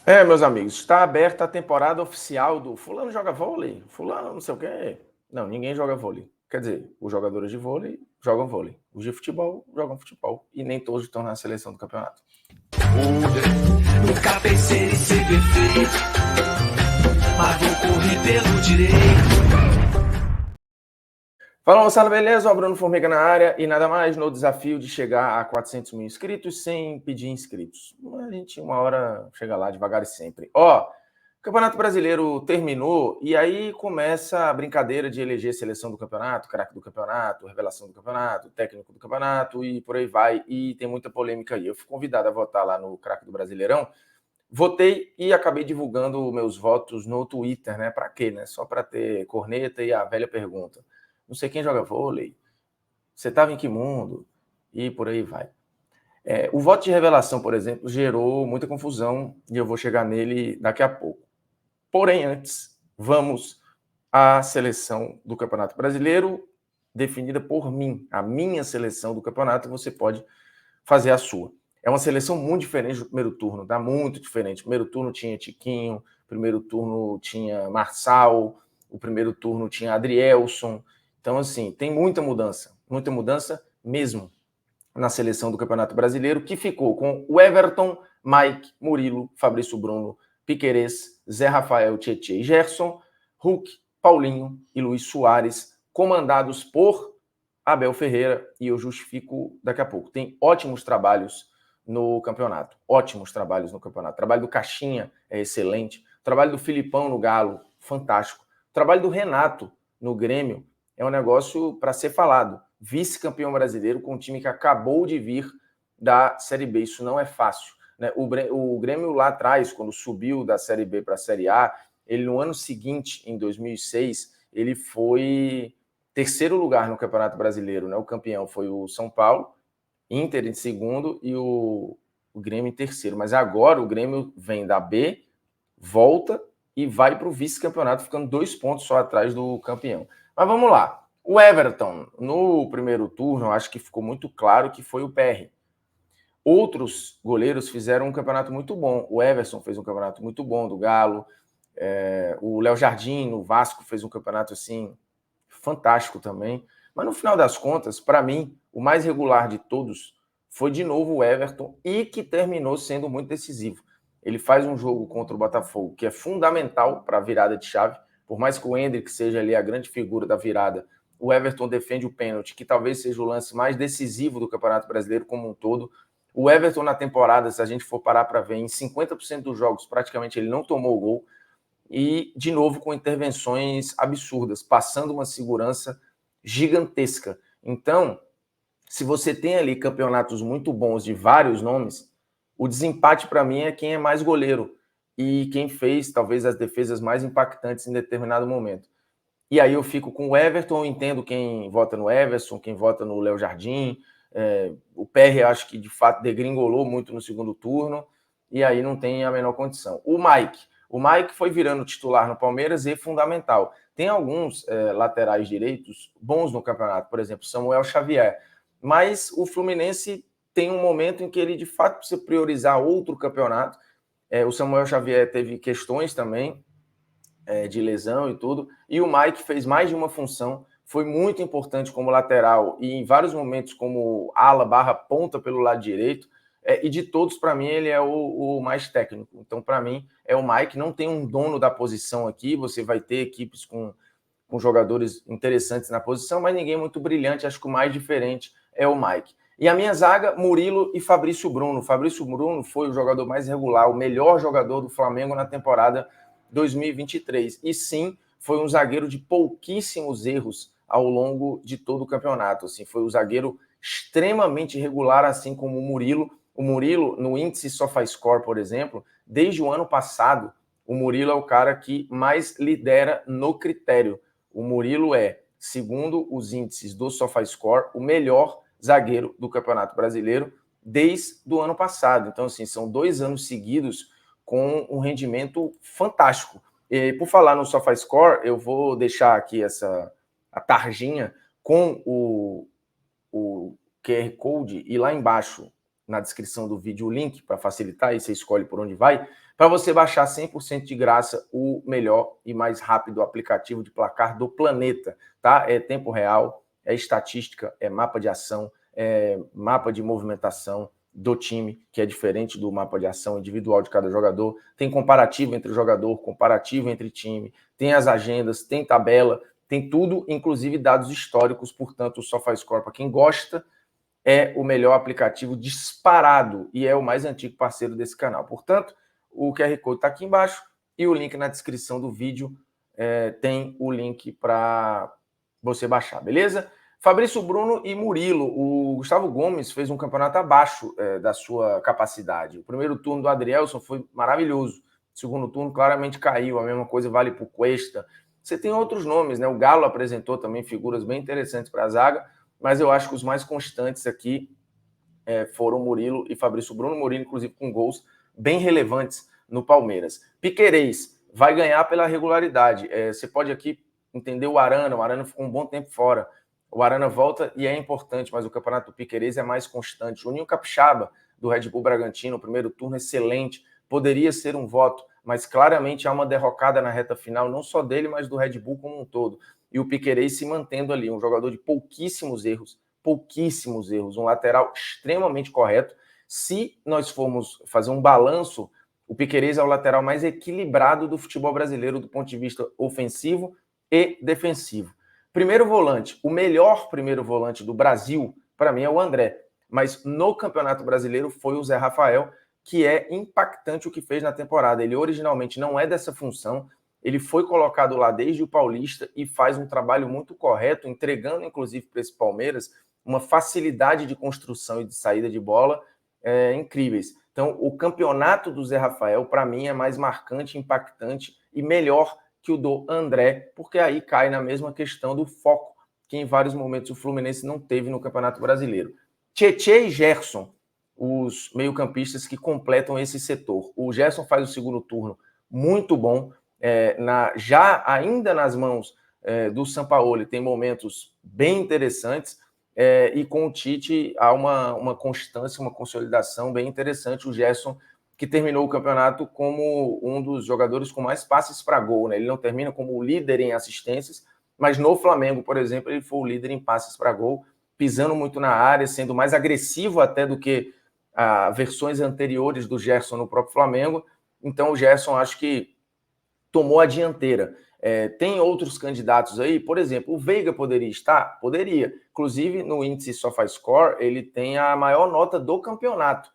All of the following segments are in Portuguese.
Meus amigos, está aberta a temporada oficial do fulano joga vôlei, fulano não sei o quê. Não, ninguém joga vôlei. Quer dizer, os jogadores de vôlei jogam vôlei. Os de futebol jogam futebol. E nem todos estão na seleção do campeonato. Nunca pensei em ser perfeito, mas vou correr pelo direito. Fala moçada, beleza? O Bruno Formiga na área e nada mais no desafio de chegar a 400 mil inscritos sem pedir inscritos. A gente uma hora chega lá devagar e sempre. O Campeonato Brasileiro terminou e aí começa a brincadeira de eleger seleção do campeonato, craque do campeonato, revelação do campeonato, técnico do campeonato e por aí vai. E tem muita polêmica aí. Eu fui convidado a votar lá no craque do Brasileirão. Votei e acabei divulgando meus votos no Twitter, né? Para quê, né? Só para ter corneta e a velha pergunta. Não sei quem joga vôlei, você estava em que mundo? E por aí vai. O voto de revelação, por exemplo, gerou muita confusão e eu vou chegar nele daqui a pouco. Porém, antes, vamos à seleção do Campeonato Brasileiro, definida por mim. A minha seleção do campeonato, você pode fazer a sua. É uma seleção muito diferente do primeiro turno, tá? Muito diferente. O primeiro turno tinha Tiquinho, o primeiro turno tinha Marçal, o primeiro turno tinha Adrielson. Então, assim, tem muita mudança mesmo na seleção do Campeonato Brasileiro, que ficou com o Everton, Mike, Murilo, Fabrício Bruno, Piquerez, Zé Rafael, Tietê e Gerson, Hulk, Paulinho e Luiz Soares, comandados por Abel Ferreira, e eu justifico daqui a pouco. Tem ótimos trabalhos no campeonato, ótimos trabalhos no campeonato. O trabalho do Caixinha é excelente, o trabalho do Filipão no Galo, fantástico. O trabalho do Renato no Grêmio é um negócio para ser falado. Vice-campeão brasileiro com um time que acabou de vir da Série B. Isso não é fácil, né? O Grêmio lá atrás, quando subiu da Série B para a Série A, ele no ano seguinte, em 2006, ele foi terceiro lugar no Campeonato Brasileiro, né? O campeão foi o São Paulo, Inter em segundo e o Grêmio em terceiro. Mas agora o Grêmio vem da B, volta e vai para o vice-campeonato, ficando 2 pontos só atrás do campeão. Mas vamos lá. O Everton, no primeiro turno, acho que ficou muito claro que foi o PR. Outros goleiros fizeram um campeonato muito bom. O Everson fez um campeonato muito bom do Galo. O Léo Jardim, no Vasco, fez um campeonato assim fantástico também. Mas no final das contas, para mim, o mais regular de todos foi de novo o Everton e que terminou sendo muito decisivo. Ele faz um jogo contra o Botafogo que é fundamental para a virada de chave. Por mais que o Endrick seja ali a grande figura da virada, o Everton defende o pênalti, que talvez seja o lance mais decisivo do Campeonato Brasileiro como um todo. O Everton na temporada, se a gente for parar para ver, em 50% dos jogos praticamente ele não tomou gol. E, de novo, com intervenções absurdas, passando uma segurança gigantesca. Então, se você tem ali campeonatos muito bons de vários nomes, o desempate para mim é quem é mais goleiro e quem fez talvez as defesas mais impactantes em determinado momento. E aí eu fico com o Everton, eu entendo quem vota no Everson, quem vota no Léo Jardim. O PR acho que de fato degringolou muito no segundo turno e aí não tem a menor condição. O Mike foi virando titular no Palmeiras e fundamental. Tem alguns laterais direitos bons no campeonato, por exemplo, Samuel Xavier, mas o Fluminense tem um momento em que ele de fato precisa priorizar outro campeonato. O Samuel Xavier teve questões também de lesão e tudo, e o Mike fez mais de uma função, foi muito importante como lateral e em vários momentos como ala barra ponta pelo lado direito, e de todos, para mim, ele é o mais técnico. Então, para mim, é o Mike. Não tem um dono da posição aqui, você vai ter equipes com jogadores interessantes na posição, mas ninguém muito brilhante. Acho que o mais diferente é o Mike. E a minha zaga, Murilo e Fabrício Bruno. Fabrício Bruno foi o jogador mais regular, o melhor jogador do Flamengo na temporada 2023. E sim, foi um zagueiro de pouquíssimos erros ao longo de todo o campeonato. Assim, foi um zagueiro extremamente regular, assim como o Murilo. O Murilo, no índice SofaScore, por exemplo, desde o ano passado, o Murilo é o cara que mais lidera no critério. O Murilo é, segundo os índices do SofaScore, o melhor zagueiro do Campeonato Brasileiro desde o ano passado. Então, assim, são 2 anos seguidos com um rendimento fantástico. E por falar no SofaScore, eu vou deixar aqui a tarjinha com o QR Code e lá embaixo na descrição do vídeo o link para facilitar, aí você escolhe por onde vai, para você baixar 100% de graça o melhor e mais rápido aplicativo de placar do planeta, tá? É tempo real, é estatística, é mapa de ação, é mapa de movimentação do time, que é diferente do mapa de ação individual de cada jogador, tem comparativo entre jogador, comparativo entre time, tem as agendas, tem tabela, tem tudo, inclusive dados históricos, portanto o SofaScore, para quem gosta, é o melhor aplicativo disparado e é o mais antigo parceiro desse canal. Portanto, o QR Code está aqui embaixo e o link na descrição do vídeo tem o link para você baixar, beleza? Fabrício Bruno e Murilo. O Gustavo Gomes fez um campeonato abaixo da sua capacidade. O primeiro turno do Adrielson foi maravilhoso. O segundo turno claramente caiu. A mesma coisa vale para o Cuesta. Você tem outros nomes, né? O Galo apresentou também figuras bem interessantes para a zaga, mas eu acho que os mais constantes aqui foram Murilo e Fabrício Bruno. Murilo, inclusive, com gols bem relevantes no Palmeiras. Piquerez vai ganhar pela regularidade. Você pode aqui entender o Arana ficou um bom tempo fora. O Arana volta e é importante, mas o campeonato do Piquerez é mais constante. Juninho Capixaba, do Red Bull Bragantino, primeiro turno excelente, poderia ser um voto, mas claramente há uma derrocada na reta final, não só dele, mas do Red Bull como um todo. E o Piquerez se mantendo ali, um jogador de pouquíssimos erros, um lateral extremamente correto. Se nós formos fazer um balanço, o Piquerez é o lateral mais equilibrado do futebol brasileiro do ponto de vista ofensivo e defensivo. Primeiro volante, o melhor primeiro volante do Brasil, para mim, é o André. Mas no Campeonato Brasileiro foi o Zé Rafael, que é impactante o que fez na temporada. Ele originalmente não é dessa função, ele foi colocado lá desde o Paulista e faz um trabalho muito correto, entregando, inclusive, para esse Palmeiras, uma facilidade de construção e de saída de bola incríveis. Então, o campeonato do Zé Rafael, para mim, é mais marcante, impactante e melhor que o do André, porque aí cai na mesma questão do foco que em vários momentos o Fluminense não teve no Campeonato Brasileiro. Tietê e Gerson, os meio-campistas que completam esse setor. O Gerson faz o segundo turno muito bom, ainda nas mãos do Sampaoli, tem momentos bem interessantes, e com o Tite há uma constância, uma consolidação bem interessante. O Gerson, que terminou o campeonato como um dos jogadores com mais passes para gol, né? Ele não termina como o líder em assistências, mas no Flamengo, por exemplo, ele foi o líder em passes para gol, pisando muito na área, sendo mais agressivo até do que versões anteriores do Gerson no próprio Flamengo. Então o Gerson acho que tomou a dianteira. Tem outros candidatos aí, por exemplo, o Veiga poderia estar? Poderia. Inclusive, no índice SofaScore, ele tem a maior nota do campeonato.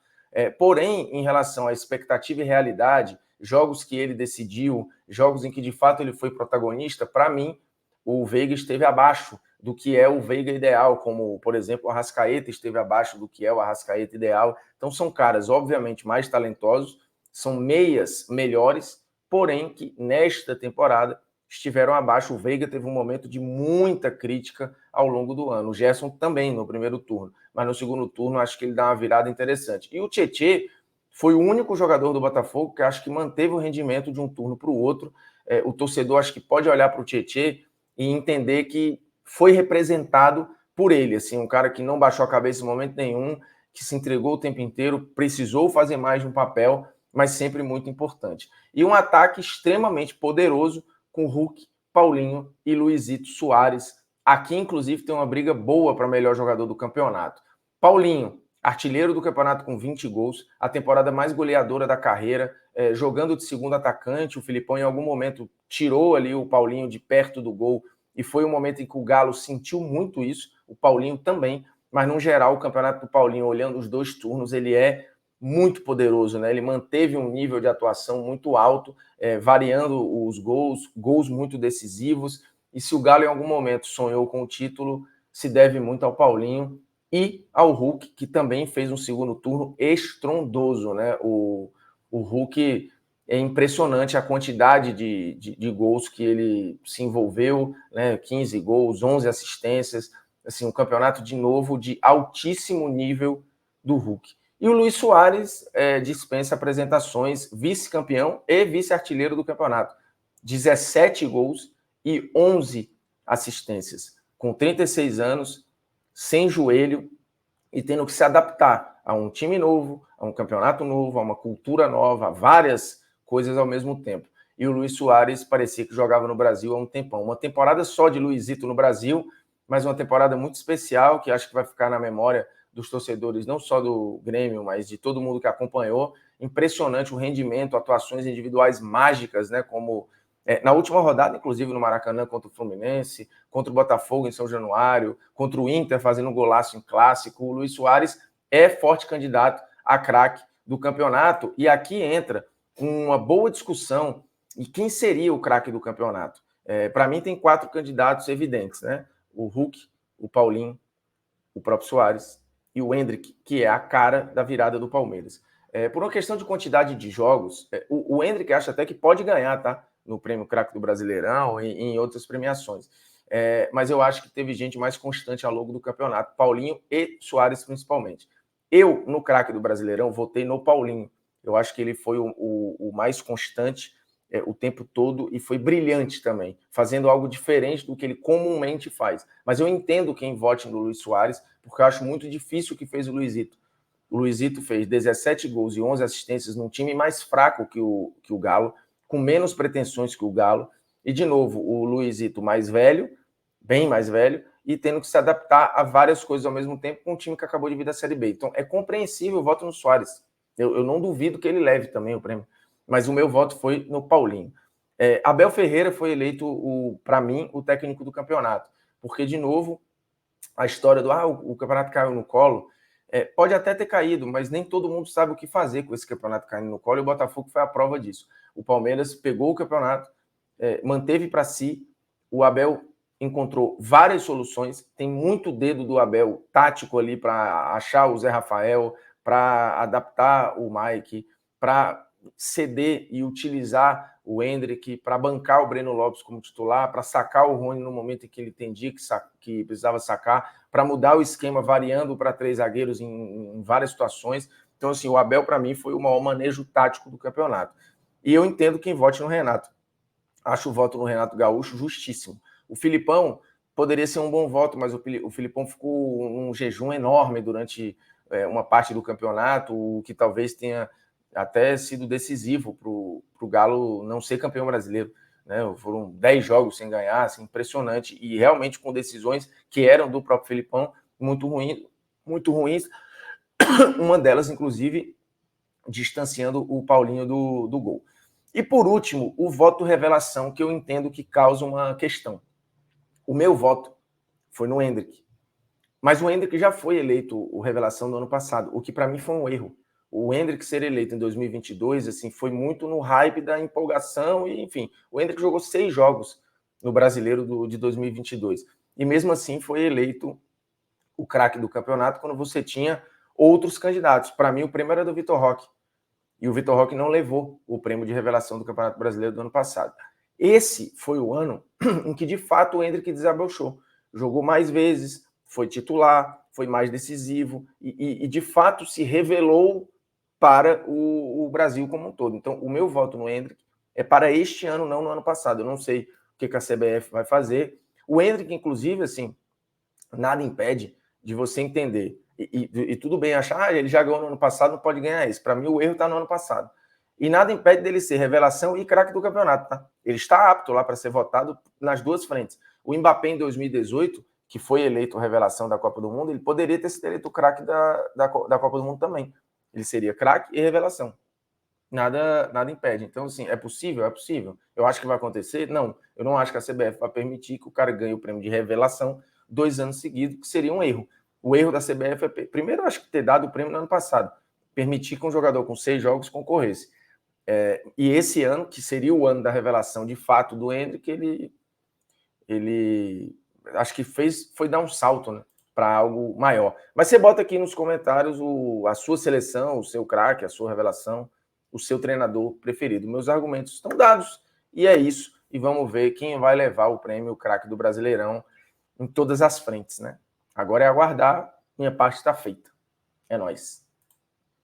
Porém, em relação à expectativa e realidade, jogos que ele decidiu, jogos em que de fato ele foi protagonista, para mim, o Veiga esteve abaixo do que é o Veiga ideal, como, por exemplo, o Arrascaeta esteve abaixo do que é o Arrascaeta ideal. Então, são caras, obviamente, mais talentosos, são meias melhores, porém, que nesta temporada estiveram abaixo. O Veiga teve um momento de muita crítica ao longo do ano. O Gerson também no primeiro turno, mas no segundo turno acho que ele dá uma virada interessante. E o Tietê foi o único jogador do Botafogo que acho que manteve o rendimento de um turno para o outro. O torcedor acho que pode olhar para o Tietê e entender que foi representado por ele, assim, um cara que não baixou a cabeça em momento nenhum, que se entregou o tempo inteiro, precisou fazer mais de um papel, mas sempre muito importante. E um ataque extremamente poderoso com Hulk, Paulinho e Luizito Soares. Aqui, inclusive, tem uma briga boa para melhor jogador do campeonato. Paulinho, artilheiro do campeonato com 20 gols, a temporada mais goleadora da carreira, jogando de segundo atacante. O Filipão, em algum momento, tirou ali o Paulinho de perto do gol e foi um momento em que o Galo sentiu muito isso, o Paulinho também, mas, no geral, o campeonato do Paulinho, olhando os dois turnos, ele é muito poderoso, né? Ele manteve um nível de atuação muito alto, variando os gols muito decisivos, e se o Galo em algum momento sonhou com o título, se deve muito ao Paulinho e ao Hulk, que também fez um segundo turno estrondoso, né? O Hulk, é impressionante a quantidade de gols que ele se envolveu, né? 15 gols, 11 assistências, assim, um campeonato de novo de altíssimo nível do Hulk. E o Luiz Soares dispensa apresentações, vice-campeão e vice-artilheiro do campeonato. 17 gols e 11 assistências. Com 36 anos, sem joelho, e tendo que se adaptar a um time novo, a um campeonato novo, a uma cultura nova, a várias coisas ao mesmo tempo. E o Luis Soares parecia que jogava no Brasil há um tempão. Uma temporada só de Luizito no Brasil, mas uma temporada muito especial, que acho que vai ficar na memória dos torcedores, não só do Grêmio, mas de todo mundo que acompanhou. Impressionante o rendimento, atuações individuais mágicas, né? Como na última rodada, inclusive no Maracanã, contra o Fluminense, contra o Botafogo em São Januário, contra o Inter fazendo um golaço em clássico, o Luis Soares é forte candidato a craque do campeonato. E aqui entra uma boa discussão e quem seria o craque do campeonato. Para mim tem 4 candidatos evidentes, né? O Hulk, o Paulinho, o próprio Soares e o Endrick, que é a cara da virada do Palmeiras. Por uma questão de quantidade de jogos, o Endrick acha até que pode ganhar, tá? No prêmio craque do Brasileirão e em outras premiações. Mas eu acho que teve gente mais constante ao longo do campeonato, Paulinho e Soares principalmente. Eu, no craque do Brasileirão, votei no Paulinho. Eu acho que ele foi o mais constante o tempo todo e foi brilhante também, fazendo algo diferente do que ele comumente faz. Mas eu entendo quem vote no Luis Soares, porque eu acho muito difícil o que fez o Luizito. O Luizito fez 17 gols e 11 assistências num time mais fraco que o Galo, com menos pretensões que o Galo, e de novo, o Luizito mais velho, bem mais velho, e tendo que se adaptar a várias coisas ao mesmo tempo com um time que acabou de vir da Série B. Então é compreensível o voto no Soares. Eu não duvido que ele leve também o prêmio, mas o meu voto foi no Paulinho. Abel Ferreira foi eleito, para mim, o técnico do campeonato, porque, de novo, a história do o campeonato caiu no colo, pode até ter caído, mas nem todo mundo sabe o que fazer com esse campeonato caindo no colo, e o Botafogo foi a prova disso. O Palmeiras pegou o campeonato, manteve para si, o Abel encontrou várias soluções, tem muito dedo do Abel tático ali para achar o Zé Rafael, para adaptar o Mike, para ceder e utilizar o Endrick, para bancar o Breno Lopes como titular, para sacar o Rony no momento em que ele entendia que precisava sacar, para mudar o esquema variando para 3 zagueiros em várias situações. Então, assim, o Abel, para mim, foi o maior manejo tático do campeonato. E eu entendo quem vote no Renato. Acho o voto no Renato Gaúcho justíssimo. O Filipão poderia ser um bom voto, mas o Filipão ficou num jejum enorme durante uma parte do campeonato, o que talvez tenha até sido decisivo para o Galo não ser campeão brasileiro. Né? Foram 10 jogos sem ganhar, assim, impressionante, e realmente com decisões que eram do próprio Filipão muito ruins. Uma delas, inclusive, distanciando o Paulinho do gol. E por último, o voto revelação, que eu entendo que causa uma questão. O meu voto foi no Endrick. Mas o Endrick já foi eleito o revelação do ano passado, o que para mim foi um erro. O Endrick ser eleito em 2022 assim, foi muito no hype da empolgação, e enfim, o Endrick jogou 6 jogos no Brasileiro de 2022. E mesmo assim foi eleito o craque do campeonato quando você tinha outros candidatos. Para mim, o prêmio era do Vitor Roque. E o Vitor Roque não levou o prêmio de revelação do Campeonato Brasileiro do ano passado. Esse foi o ano em que, de fato, o Endrick desabrochou. Jogou mais vezes, foi titular, foi mais decisivo e de fato, se revelou para o Brasil como um todo. Então, o meu voto no Endrick é para este ano, não no ano passado. Eu não sei o que a CBF vai fazer. O Endrick, inclusive, assim, nada impede de você entender. E tudo bem achar, ele já ganhou no ano passado, não pode ganhar esse. Para mim, o erro está no ano passado. E nada impede dele ser revelação e craque do campeonato, tá? Ele está apto lá para ser votado nas duas frentes. O Mbappé, em 2018, que foi eleito revelação da Copa do Mundo, ele poderia ter sido eleito craque da Copa do Mundo também. Ele seria craque e revelação. Nada impede. Então, assim, é possível? É possível. Eu acho que vai acontecer? Não. Eu não acho que a CBF vai permitir que o cara ganhe o prêmio de revelação 2 anos seguidos, que seria um erro. O erro da CBF é, primeiro, eu acho que ter dado o prêmio no ano passado. Permitir que um jogador com 6 jogos concorresse. E esse ano, que seria o ano da revelação de fato do Endrick, ele acho que foi dar um salto, né, para algo maior. Mas você bota aqui nos comentários a sua seleção, o seu craque, a sua revelação, o seu treinador preferido. Meus argumentos estão dados e é isso. E vamos ver quem vai levar o prêmio craque do Brasileirão em todas as frentes, né? Agora é aguardar, minha parte está feita. É nóis.